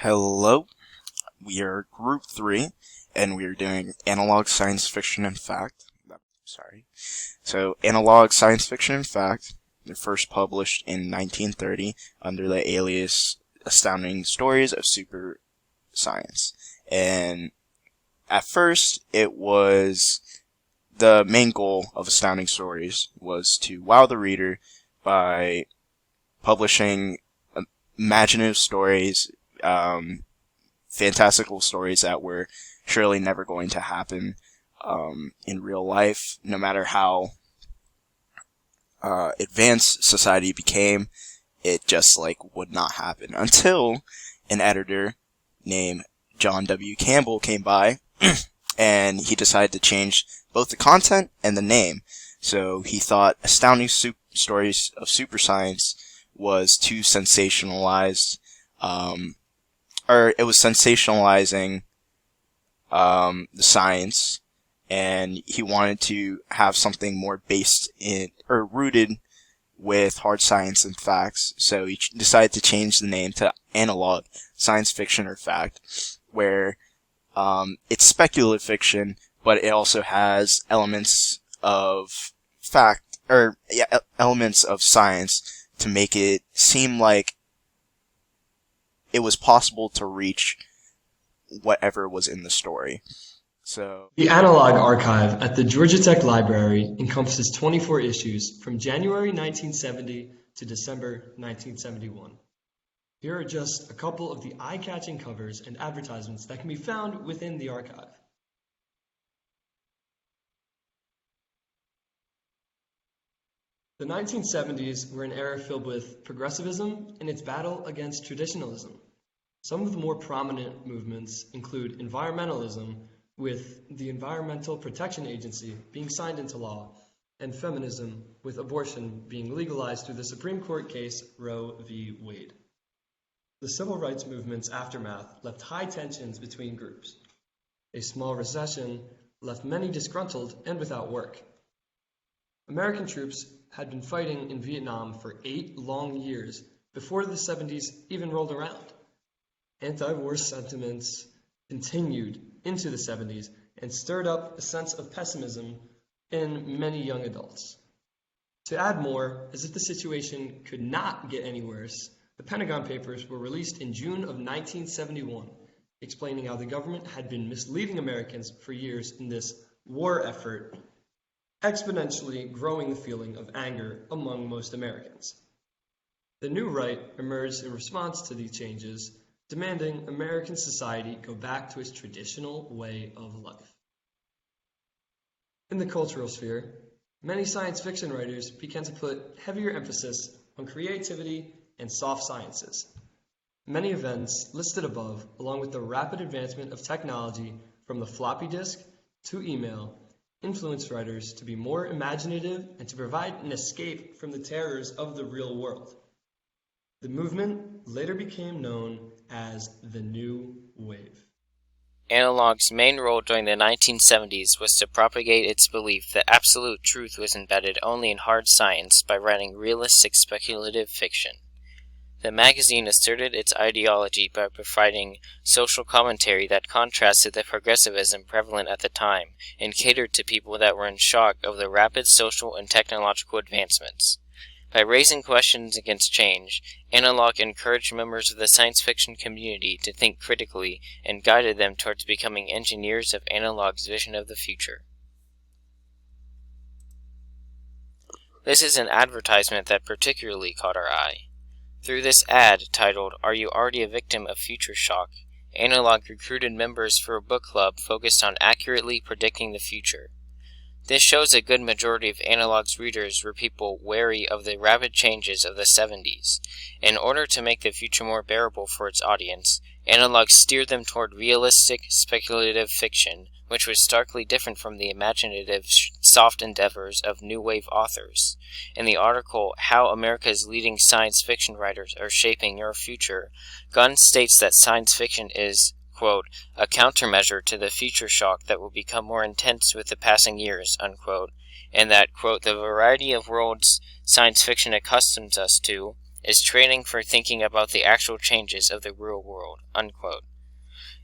Hello, we are Group 3, and we are doing Analog Science Fiction and Fact. Sorry. So, Analog Science Fiction and Fact, they're first published in 1930 under the alias Astounding Stories of Super Science. And at first, it was the main goal of Astounding Stories was to wow the reader by publishing imaginative stories, fantastical stories that were surely never going to happen in real life, no matter how advanced society became. It just would not happen until an editor named John W. Campbell came by and he decided to change both the content and the name. So he thought Astounding Stories of Super Science was too sensationalized, or it was sensationalizing the science, and he wanted to have something more based in, or rooted with hard science and facts. So he decided to change the name to Analog Science Fiction or Fact, where it's speculative fiction, but it also has elements of fact, or elements of science to make it seem like it was possible to reach whatever was in the story. So The Analog Archive at the Georgia Tech Library encompasses 24 issues from January 1970 to December 1971. Here are just a couple of the eye-catching covers and advertisements that can be found within the archive. The 1970s were an era filled with progressivism and its battle against traditionalism. Some of the more prominent movements include environmentalism, with the Environmental Protection Agency being signed into law, and feminism, with abortion being legalized through the Supreme Court case Roe v. Wade. The civil rights movement's aftermath left high tensions between groups. A small recession left many disgruntled and without work. American troops had been fighting in Vietnam for 8 long years before the 70s even rolled around. Anti-war sentiments continued into the 70s and stirred up a sense of pessimism in many young adults. To add more, as if the situation could not get any worse, the Pentagon Papers were released in June of 1971, explaining how the government had been misleading Americans for years in this war effort, exponentially growing the feeling of anger among most Americans. The new right emerged in response to these changes, demanding American society go back to its traditional way of life. In the cultural sphere, many science fiction writers began to put heavier emphasis on creativity and soft sciences. Many events listed above, along with the rapid advancement of technology from the floppy disk to email, influenced writers to be more imaginative and to provide an escape from the terrors of the real world. The movement later became known as the New Wave. Analog's main role during the 1970s was to propagate its belief that absolute truth was embedded only in hard science by writing realistic speculative fiction. The magazine asserted its ideology by providing social commentary that contrasted the progressivism prevalent at the time and catered to people that were in shock of the rapid social and technological advancements. By raising questions against change, Analog encouraged members of the science fiction community to think critically and guided them towards becoming engineers of Analog's vision of the future. This is an advertisement that particularly caught our eye. Through this ad, titled, "Are You Already a Victim of Future Shock?", Analog recruited members for a book club focused on accurately predicting the future. This shows a good majority of Analog's readers were people wary of the rapid changes of the 70s. In order to make the future more bearable for its audience, Analog steered them toward realistic, speculative fiction, which was starkly different from the imaginative, soft endeavors of new wave authors. In the article, How America's Leading Science Fiction Writers Are Shaping Your Future, Gunn states that science fiction is, quote, "a countermeasure to the future shock that will become more intense with the passing years," unquote, and that, quote, "the variety of worlds science fiction accustoms us to is training for thinking about the actual changes of the real world," unquote.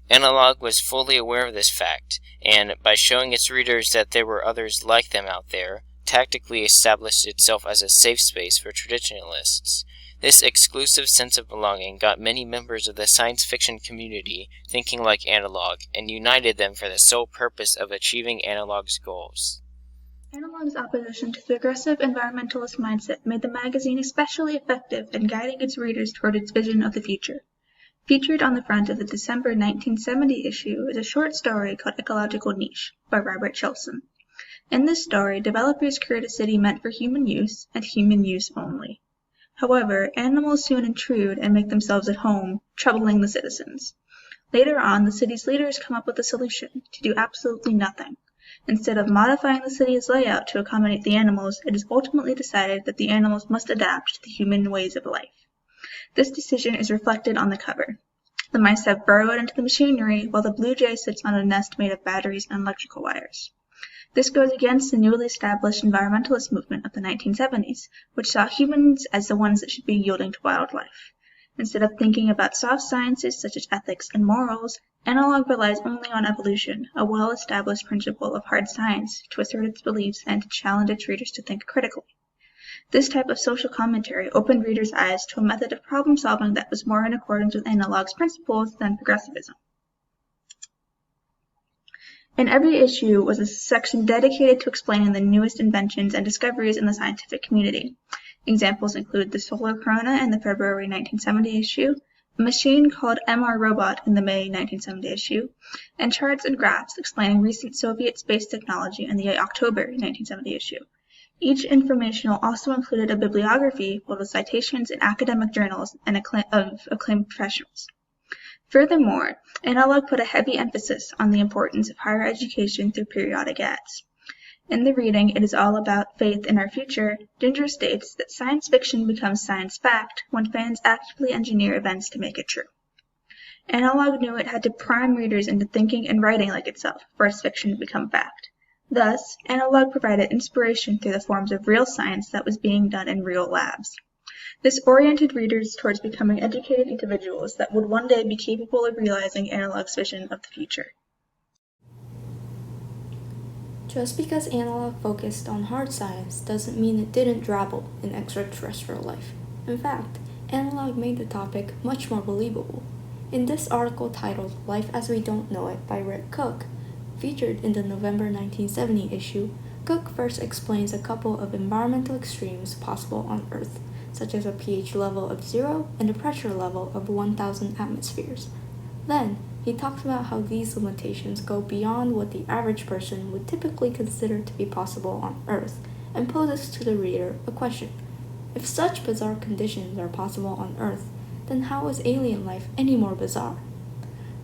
Analog was fully aware of this fact, and by showing its readers that there were others like them out there, tactically established itself as a safe space for traditionalists. This exclusive sense of belonging got many members of the science fiction community thinking like Analog, and united them for the sole purpose of achieving Analog's goals. Analog's opposition to the progressive environmentalist mindset made the magazine especially effective in guiding its readers toward its vision of the future. Featured on the front of the December 1970 issue is a short story called Ecological Niche by Robert Chilson. In this story, developers create a city meant for human use and human use only. However, animals soon intrude and make themselves at home, troubling the citizens. Later on, the city's leaders come up with a solution: to do absolutely nothing. Instead of modifying the city's layout to accommodate the animals, it is ultimately decided that the animals must adapt to the human ways of life. This decision is reflected on the cover. The mice have burrowed into the machinery, while the blue jay sits on a nest made of batteries and electrical wires. This goes against the newly established environmentalist movement of the 1970s, which saw humans as the ones that should be yielding to wildlife. Instead of thinking about soft sciences such as ethics and morals, Analog relies only on evolution, a well-established principle of hard science, to assert its beliefs and to challenge its readers to think critically. This type of social commentary opened readers' eyes to a method of problem-solving that was more in accordance with Analog's principles than progressivism. In every issue was a section dedicated to explaining the newest inventions and discoveries in the scientific community. Examples include the solar corona in the February 1970 issue, a machine called MR Robot in the May 1970 issue, and charts and graphs explaining recent Soviet space technology in the October 1970 issue. Each informational also included a bibliography full of citations in academic journals and of acclaimed professionals. Furthermore, Analog put a heavy emphasis on the importance of higher education through periodic ads. In the reading, It Is All About Faith in Our Future, Ginger states that science fiction becomes science fact when fans actively engineer events to make it true. Analog knew it had to prime readers into thinking and writing like itself for its fiction to become fact. Thus, Analog provided inspiration through the forms of real science that was being done in real labs. This oriented readers towards becoming educated individuals that would one day be capable of realizing Analog's vision of the future. Just because Analog focused on hard science doesn't mean it didn't dabble in extraterrestrial life. In fact, Analog made the topic much more believable. In this article titled Life as We Don't Know It by Rick Cook, featured in the November 1970 issue, Cook first explains a couple of environmental extremes possible on Earth, such as a pH level of 0 and a pressure level of 1,000 atmospheres. Then, he talks about how these limitations go beyond what the average person would typically consider to be possible on Earth, and poses to the reader a question. If such bizarre conditions are possible on Earth, then how is alien life any more bizarre?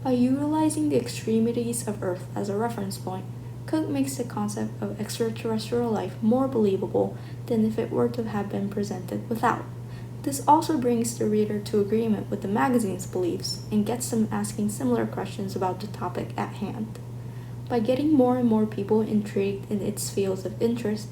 By utilizing the extremities of Earth as a reference point, Cook makes the concept of extraterrestrial life more believable than if it were to have been presented without. This also brings the reader to agreement with the magazine's beliefs and gets them asking similar questions about the topic at hand. By getting more and more people intrigued in its fields of interest,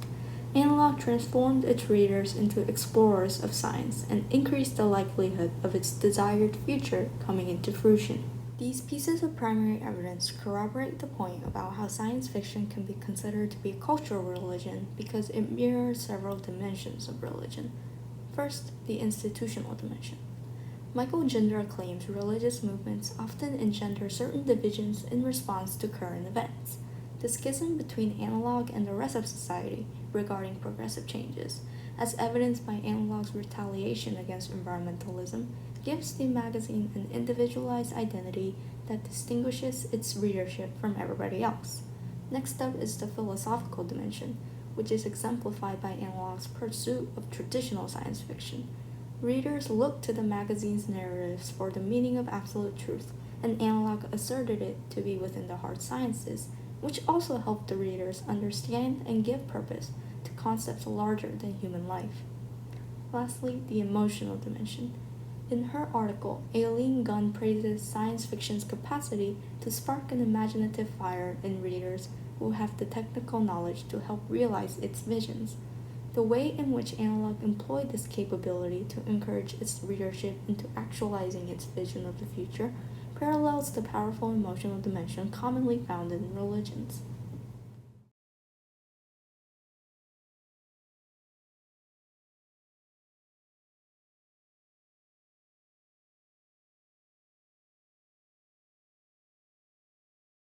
Analog transformed its readers into explorers of science and increased the likelihood of its desired future coming into fruition. These pieces of primary evidence corroborate the point about how science fiction can be considered to be a cultural religion because it mirrors several dimensions of religion. First, the institutional dimension. Michael Gender claims religious movements often engender certain divisions in response to current events. The schism between Analog and the rest of society regarding progressive changes, as evidenced by Analog's retaliation against environmentalism, gives the magazine an individualized identity that distinguishes its readership from everybody else. Next up is the philosophical dimension, which is exemplified by Analog's pursuit of traditional science fiction. Readers look to the magazine's narratives for the meaning of absolute truth, and Analog asserted it to be within the hard sciences, which also helped the readers understand and give purpose to concepts larger than human life. Lastly, the emotional dimension. In her article, Aileen Gunn praises science fiction's capacity to spark an imaginative fire in readers who have the technical knowledge to help realize its visions. The The way in which Analog employed this capability to encourage its readership into actualizing its vision of the future parallels the powerful emotional dimension commonly found in religions.